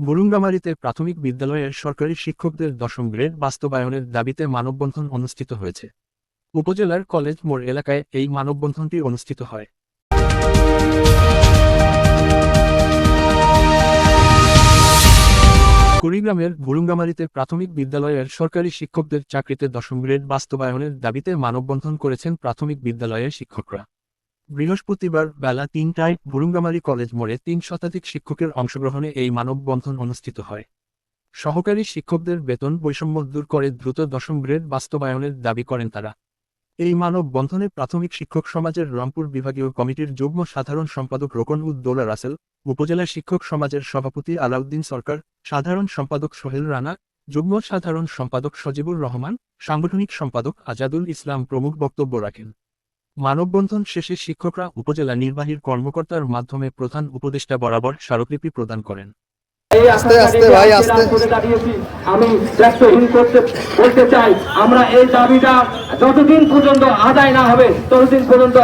বুরুঙ্গামারীতে প্রাথমিক বিদ্যালয়ের সরকারি শিক্ষকদের দশম গ্রেড বাস্তবায়নের দাবিতে মানববন্ধন অনুষ্ঠিত হয়েছে। উপজেলার কলেজ মোড় এলাকায় এই মানববন্ধনটি অনুষ্ঠিত হয়। কুড়িগ্রামের বুরুঙ্গামারীতে প্রাথমিক বিদ্যালয়ের সরকারি শিক্ষকদের চাকরিতে দশম গ্রেড বাস্তবায়নের দাবিতে মানববন্ধন করেছেন প্রাথমিক বিদ্যালয়ের শিক্ষকরা। বৃহস্পতিবার বেলা ৩টায় বুরুঙ্গামারী কলেজ মোড়ে ৩ শতাধিক শিক্ষকের অংশগ্রহণে এই মানববন্ধন অনুষ্ঠিত হয়। সহকারী শিক্ষকদের বেতন বৈষম্য দূর করে দ্রুত দশম গ্রেড বাস্তবায়নের দাবি করেন তারা। এই মানববন্ধনে প্রাথমিক শিক্ষক সমাজের রংপুর বিভাগীয় কমিটির যুগ্ম সাধারণ সম্পাদক রোকন উদ্দৌলা রাসেল, উপজেলা শিক্ষক সমাজের সভাপতি আলাউদ্দিন সরকার, সাধারণ সম্পাদক সোহেল রানা, যুগ্ম সাধারণ সম্পাদক সজিবুর রহমান, সাংগঠনিক সম্পাদক আজাদুল ইসলাম প্রমুখ বক্তব্য রাখেন। মানববন্ধন শেষে শিক্ষকরা উপজেলা নির্বাহীর কর্মকর্তার মাধ্যমে প্রধান উপদেষ্টা বরাবর স্মারকলিপি প্রদান করেন। আস্তে আস্তে ভাই আস্তে আমি ব্যক্তহীন বলতে চাই, আমরা এই দাবিটা যতদিন পর্যন্ত আদায় না হবে ততদিন পর্যন্ত